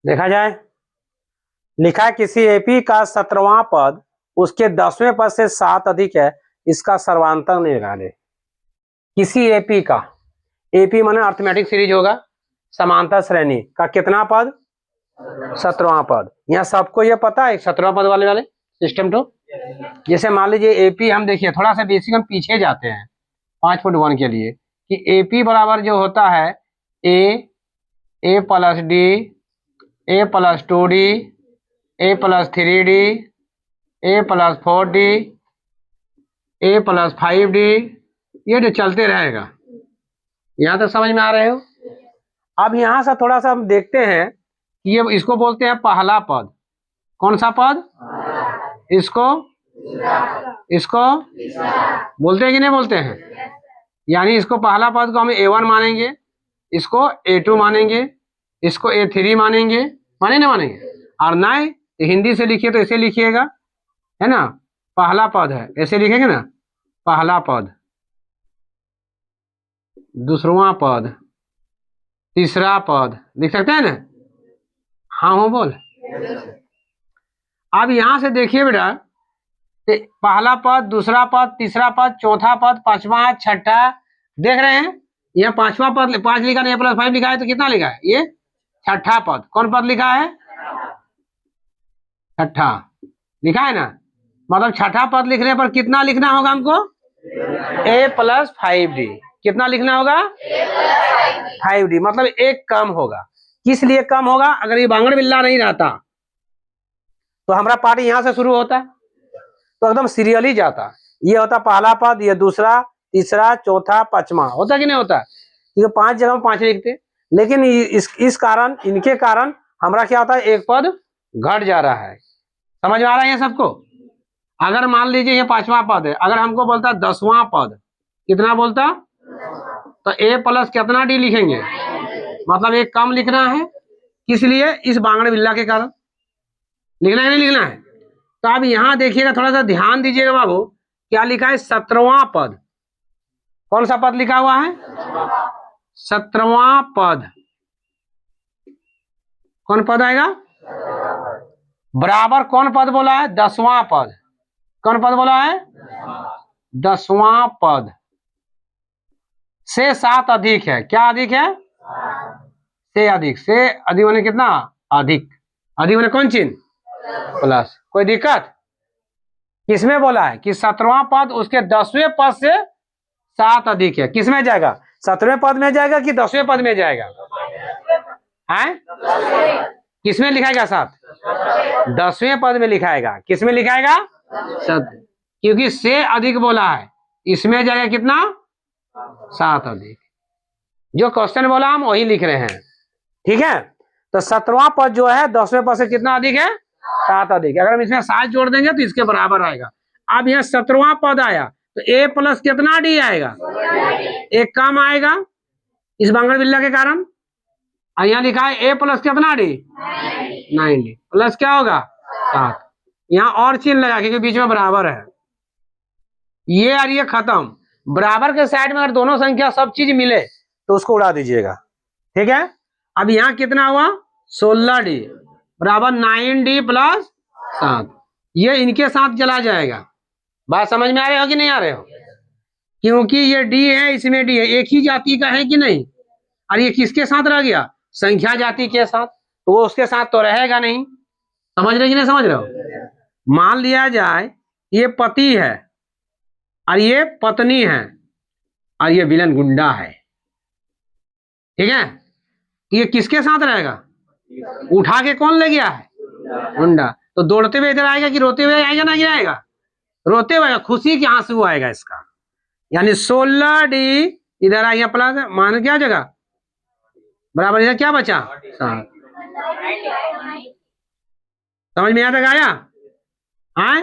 देखा जाए, लिखा है किसी एपी का 17वां पद उसके 10वें पद से 7 अधिक है, इसका सर्वांतर निकाले। किसी एपी का, एपी माने अर्थमेटिक सीरीज होगा, समांतर श्रेणी का कितना पद? 17वां पद। यहाँ सबको ये पता है 17वां पद वाले सिस्टम तो। जैसे मान लीजिए एपी, हम देखिए थोड़ा सा बेसिक हम पीछे जाते हैं 5.1 के लिए, कि एपी बराबर जो होता है A plus D, A plus 2d, A plus 3d, A plus 4d, A plus 5d, ये जो चलते रहेगा। यहाँ तक समझ में आ रहे हो? अब यहाँ से थोड़ा सा हम देखते हैं कि ये इसको बोलते हैं पहला पद। कौन सा पद? इसको बोलते हैं कि नहीं बोलते हैं? यानी इसको पहला पद को हम A1 मानेंगे, इसको A2 मानेंगे, इसको A3 मानेंगे, माने ना मानेंगे? और नहीं तो हिंदी से लिखिए तो ऐसे लिखिएगा, है ना, पहला पद है, ऐसे लिखेंगे ना, पहला पद, दूसरा पद, तीसरा पद, लिख सकते हैं ना? हाँ हो बोल। अब यहां से देखिए बेटा, पहला पद, दूसरा पद, तीसरा पद, चौथा पद, पांचवा, छठा, देख रहे हैं? यहाँ पांचवा पद 5 लिखा नहीं, +5 लिखा है, तो कितना लिखा है? ये छठा पद। कौन पद लिखा है? छठा लिखा है ना। मतलब छठा पद लिखने पर कितना लिखना होगा हमको? A+5D। कितना लिखना होगा? 5D। मतलब एक कम होगा। किस लिए कम होगा? अगर ये बांगड़ बिल्ला नहीं रहता तो हमारा पार्ट यहां से शुरू होता तो एकदम सीरियली जाता। ये होता पहला पद, ये दूसरा, तीसरा, चौथा, पांचवा, होता कि नहीं होता? ये 5 जगह में 5 लिखते, लेकिन इस कारण, इनके कारण हमारा क्या होता है? एक पद घट जा रहा है। समझ में आ रहा है ये सबको? अगर मान लीजिए ये 5वां पद है, अगर हमको बोलता 10वां पद, कितना बोलता? तो A+ कितना D लिखेंगे? मतलब एक कम लिखना है। किस लिए? इस बांगड़ बिल्ला के कारण। लिखना है नहीं लिखना है? तो अब यहां देखिएगा, थोड़ा सा ध्यान दीजिएगा बाबू, क्या लिखा है? 17वां पद। कौन सा पद लिखा हुआ है? 17वां पद। कौन पद आएगा? बराबर कौन पद बोला है? 10वां पद। कौन पद बोला है? 10वां पद से 7 अधिक है। क्या अधिक है? से अधिक। से अधिक होने कितना? अधिक। अधिक होने कौन चिन्ह? प्लस। कोई दिक्कत? किसमें बोला है कि 17वां पद उसके 10वें पद से 7 अधिक है? किसमें जाएगा? 17वें पद में जाएगा कि 10वें पद में जाएगा? है? किसमें लिखाएगा 7? 10वें पद में लिखाएगा। किसमें लिखाएगा? क्योंकि से अधिक बोला है, इसमें जाएगा कितना? 7 अधिक। जो क्वेश्चन बोला हम वही लिख रहे हैं, ठीक है? तो 17वां पद जो है 10वें पद से कितना अधिक है? 7 अधिक। अगर हम इसमें 7 जोड़ देंगे तो इसके बराबर आएगा। अब यहाँ 17वां पद आया तो A+ कितना D आएगा? एक कम आएगा इस बांगड़ बिल्ला के कारण। यहाँ लिखा है A+ कितना D? 9D। प्लस क्या होगा? 7। यहाँ और चिन्ह लगा क्योंकि बीच में बराबर है। ये और ये खत्म। बराबर के साइड में अगर दोनों संख्या सब चीज मिले तो उसको उड़ा दीजिएगा, ठीक है? अब यहाँ कितना हुआ? 16D बराबर 9D + 7। ये इनके साथ चला जाएगा। बात समझ में आ रहे हो कि नहीं आ रहे हो? क्योंकि ये D है, इसमें D है, एक ही जाति का है कि नहीं? और ये किसके साथ रह गया? संख्या जाति के साथ। तो वो उसके साथ तो रहेगा नहीं। समझ रहे कि नहीं समझ रहे हो? मान लिया जाए ये पति है और ये पत्नी है और ये विलन गुंडा है, ठीक है? ये किसके साथ रहेगा? उठा के कौन ले गया है? गुंडा। तो दौड़ते हुए इधर आएगा कि रोते हुए आएगा? ना गिराएगा, रोते हुए आएगा, खुशी के आंसू आएगा इसका। यानी 16D इधर आएगा प्लस, मान क्या जगह बराबर, इधर क्या बचा? 7। समझ में यहाँ तक आया? आए?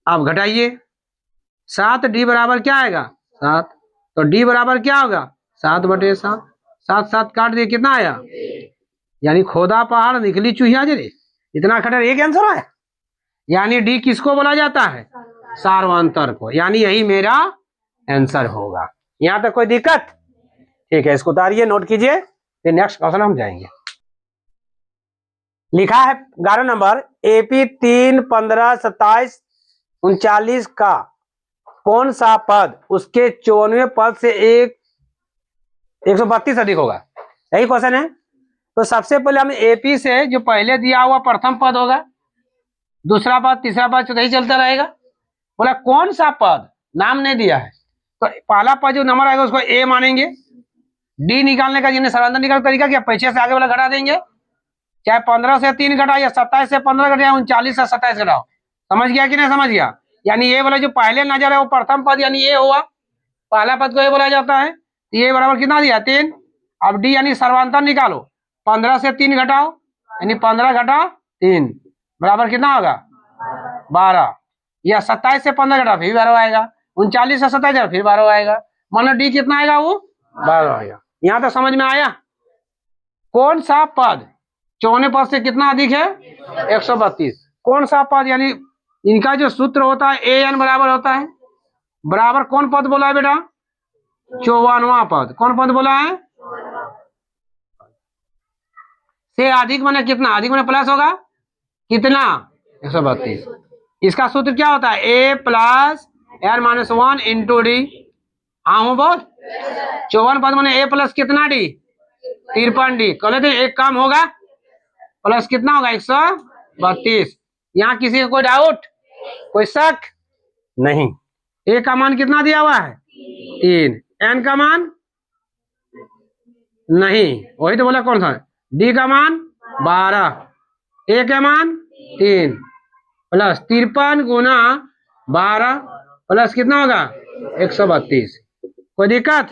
अब घटाइए। 7D बराबर क्या आएगा? 7। तो D बराबर क्या होगा? 7/7। 7 7 काट दिए, कितना आया? यानी खोदा पहाड़ निकली चूहिया जरे, इतना खटर एक आंसर आया। यानी D किसको बोला जाता है? सार्वंतर को। यानी यही मेरा आंसर होगा। यहाँ तक कोई दिक्कत? ठीक है, इसको उतारिए, नोट कीजिए, फिर नेक्स्ट क्वेश्चन हम जाएंगे। लिखा है 11 नंबर, एपी 3, 15, 27, 39 का कौन सा पद उसके 54वें पद से 132 अधिक होगा। यही क्वेश्चन है। तो सबसे पहले हम एपी से जो पहले दिया हुआ प्रथम पद होगा, दूसरा पद, तीसरा पद, चौथा ही चलता रहेगा। बोला कौन सा पद, नाम नहीं दिया है, तो पहला पद जो नंबर आएगा उसको ए मानेंगे। डी निकालने का जिन्हें सरंदर निकालने का तरीका क्या, पीछे से आगे वाला घटा देंगे, चाहे 15 से 3 घटाओ या 27 से 15 घटाओ, 39 से 27 घटाओ। समझ गया कि नहीं समझ गया। यानी ये वाला जो पहले नजर है वो प्रथम पद यानी ये हुआ, पहला पद को ये बोला जाता है। ये बराबर कितना दिया 3। अब डी यानी सर्वांतर निकालो, 15 से 3 घटाओ यानी 15 घटा 3 बराबर कितना होगा 12, या 27 से 15 घटा फिर 12 आएगा, 39 से 27 फिर 12 आएगा, मानो डी कितना आएगा वो 12 आएगा। यहां तक समझ में आया। कौन सा पद 54 पद से कितना अधिक है 132। कौन सा पद यानी इनका जो सूत्र होता है ए एन बराबर होता है, बराबर कौन पद बोला है बेटा 54वां पद। कौन पद बोला है से अधिक माने कितना, अधिक माने प्लस होगा कितना 132। इसका सूत्र क्या होता है A plus N minus 1 into D. हाँ हूँ बोल 54 पद माने ए प्लस कितना डी 53 डी। कह लेते एक काम होगा प्लस कितना होगा 132। यहाँ किसी का कोई डाउट कोई शक नहीं। ए का मान कितना दिया हुआ है 3, एन का मान नहीं, वही तो बोला कौन सा, डी का मान 12, ए का मान 3 प्लस 53 गुना 12 प्लस कितना होगा 132। कोई दिक्कत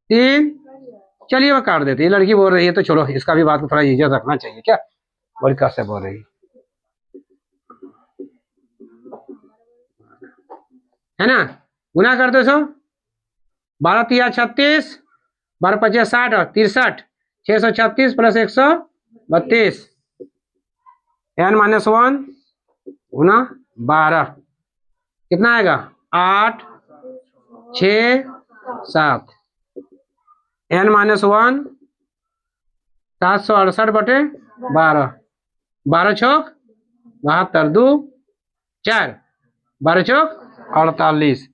3। चलिए वो काट देते, ये लड़की बोल रही है तो चलो इसका भी बात को थोड़ा इज्जत रखना चाहिए क्या, बड़ी कैसे बोल रही है ना। गुना कर दो 12 3 36, 12 5 60 और 63, 636 प्लस 132 एन माइनस 1 गुना 12 कितना आएगा 8 6 7 एन माइनस 1 768 बटे 12, 12 चौक 72 2 4, 12 चौक 48,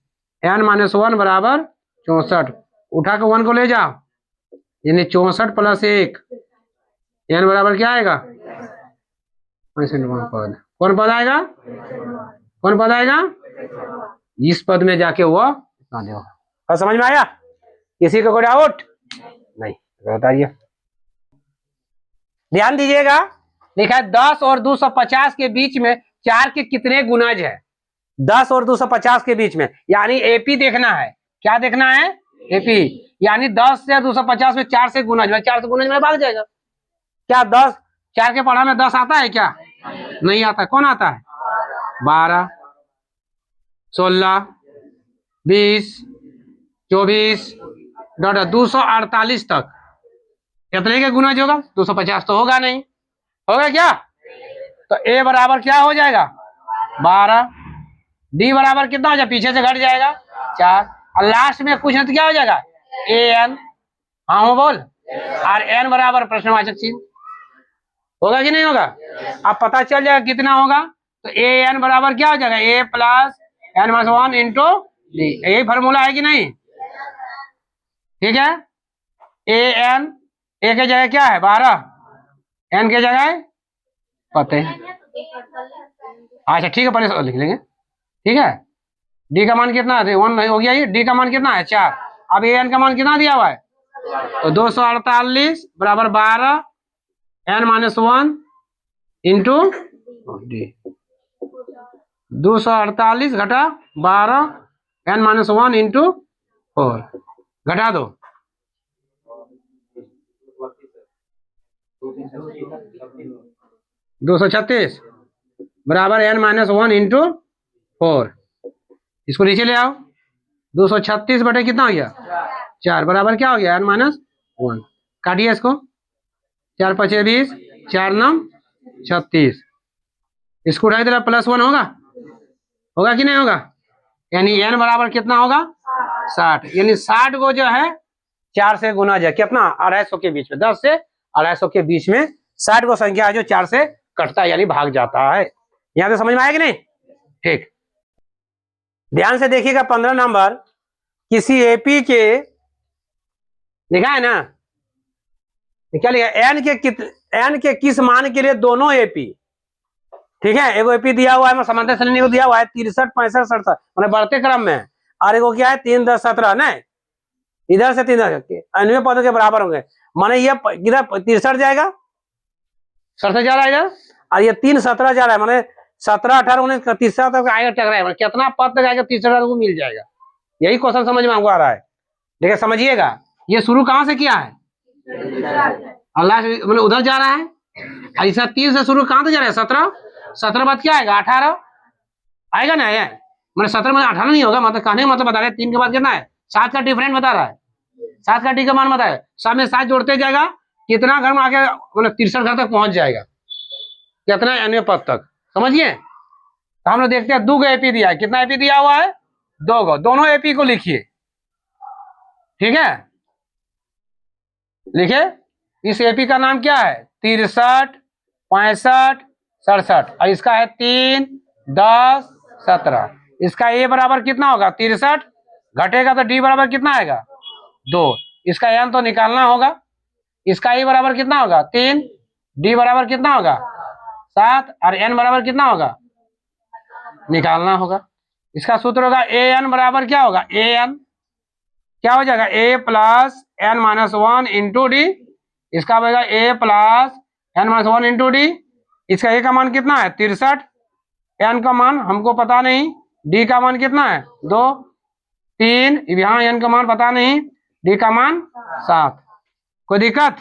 एन माइनस 1 बराबर 64। उठा के 1 को ले जाओ यानी 64 प्लस 1 एन बराबर क्या आएगा पद। कौन पद आएगा, कौन पद आएगा, इस पद में जाके वो और समझ में आया। किसी को कोई डाउट नहीं, बताइए। ध्यान दीजिएगा, लिखा है 10 और 250 के बीच में 4 के कितने गुणज है। 10 और 250 के बीच में यानी एपी देखना है। क्या देखना है एपी, यानी 10 से 250 में 4 से गुणज, 4 से गुणज में भाग जाएगा। क्या 10 4 के पढ़ा में 10 आता है क्या, नहीं आता। कौन आता है 12 16 20 24 248 तक कितने के गुणज होगा 250 तो होगा नहीं, होगा क्या। तो ए बराबर क्या हो जाएगा 12, डी बराबर कितना हो जाएगा पीछे से घट जाएगा 4 और लास्ट में कुछ नहीं तो क्या हो जाएगा ए एन। हाँ हो बोल, और एन बराबर प्रश्नवाचक चिन्ह होगा कि नहीं होगा। अब पता चल जाएगा कितना होगा, तो ए एन बराबर क्या हो जाएगा A plus N minus 1 into D. यही फॉर्मूला है कि नहीं, ठीक है। ए एन ए के जगह क्या है 12, एन के जगह पता है। अच्छा ठीक है पहले लिख लेंगे, ठीक है। डी का मान कितना है 1 हो गया, ये डी का मान कितना है 4। अब ए एन का मान कितना दिया हुआ है तो 248 बराबर 12 एन माइनस 1 इंटू डी। 248 घटा 12 एन माइनस 1 इंटू 4 घटा दो 236 बराबर एन माइनस 1 इंटू 4। इसको नीचे ले आओ 236 बटे कितना हो गया 4 बराबर क्या हो गया एन माइनस 1। काटिए इसको 4 5 20 4 9 36, इसको उठाई दे प्लस 1 होगा, होगा कि नहीं होगा। यानी एन बराबर कितना होगा 60, यानी 60 को जो है 4 से गुना जाए कितना 250 के बीच में, 10 से 250 के बीच में 60 को संख्या है जो 4 से कटता है यानी भाग जाता है। यहां से समझ में आया कि नहीं? ठीक, ध्यान से देखिएगा 15 नंबर, किसी एपी के लिखा है ना, क्या लिखा है? एन के किस मान के लिए दोनों एपी, ठीक है, एगो एपी दिया हुआ है, मैं समांतर श्रेणी को दिया हुआ है 63, 65, 67 मैंने बढ़ते क्रम में है, और एगो क्या है 3, 10, 17 नहीं, इधर से 3 अन्य पदों के बराबर होंगे, माने ये इधर 63 जाएगा, 67 जा रहा है इधर, और ये 3, 17 जा रहा है, माने 17, 18, 19 तीसरा तक आएगा टकराएगा, कितना पद तक आएगा तीसरा को मिल जाएगा। यही क्वेश्चन समझ में हमको आ रहा है। देखिए समझिएगा, ये शुरू कहां से किया है? अल्लाह से, मतलब उधर जा रहा है, ऐसा 3 से शुरू कहां तक जा रहा है? 17, 17 बाद क्या आएगा? 18 आएगा ना, ये मतलब 17 में 18 नहीं होगा, मतलब कहने मतलब बता रहे 3 के बाद कितना है? 7 का डिफरेंट बता रहा है, 7 का डी का मान बता है, 7 में 7 जोड़ते जाएगा, कितना घर में आके मतलब 63 घर तक पहुंच जाएगा, कितना अन्य पद तक, समझिए। तो हम लोग देखते हैं 2 गो एपी दिया है, कितना एपी दिया हुआ है? 2 गो, दोनों एपी को लिखिए, ठीक है, लिखिए। इस एपी का नाम क्या है? 63, 65, 67, और इसका है 3, 10, 17। इसका ए बराबर कितना होगा? 63 घटेगा तो डी बराबर कितना आएगा? 2। इसका एन तो निकालना होगा, इसका ए बराबर कितना होगा? 3, डी बराबर कितना होगा? 7, और एन बराबर कितना होगा? निकालना होगा। इसका सूत्र होगा ए एन बराबर क्या होगा? ए एन क्या हो जाएगा? A plus N minus 1 into D, इसका होगा A plus N minus 1 into D. इसका ए का मान कितना है? 63, एन का मान हमको पता नहीं, डी का मान कितना है? 2, 3, यहाँ एन का मान पता नहीं, डी का मान 7। कोई दिक्कत?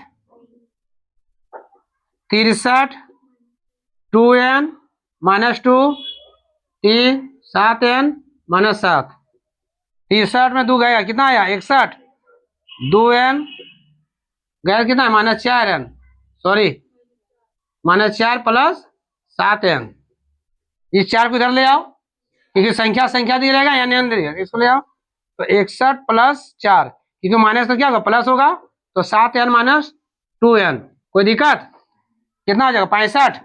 63 2n माइनस 2, 7n माइनस 7, 63 में 2 गया कितना आया? 61, 2n गया कितना है? Minus 4n, sorry minus 4 plus 7n। इस 4 को इधर ले आओ, क्योंकि संख्या संख्या दी रहेगा या नहीं देगा, इसको ले आओ। तो 61 प्लस 4, क्योंकि माइनस तो क्या होगा? प्लस होगा, तो 7n माइनस 2n। कोई दिक्कत? कितना आ जाएगा? 65।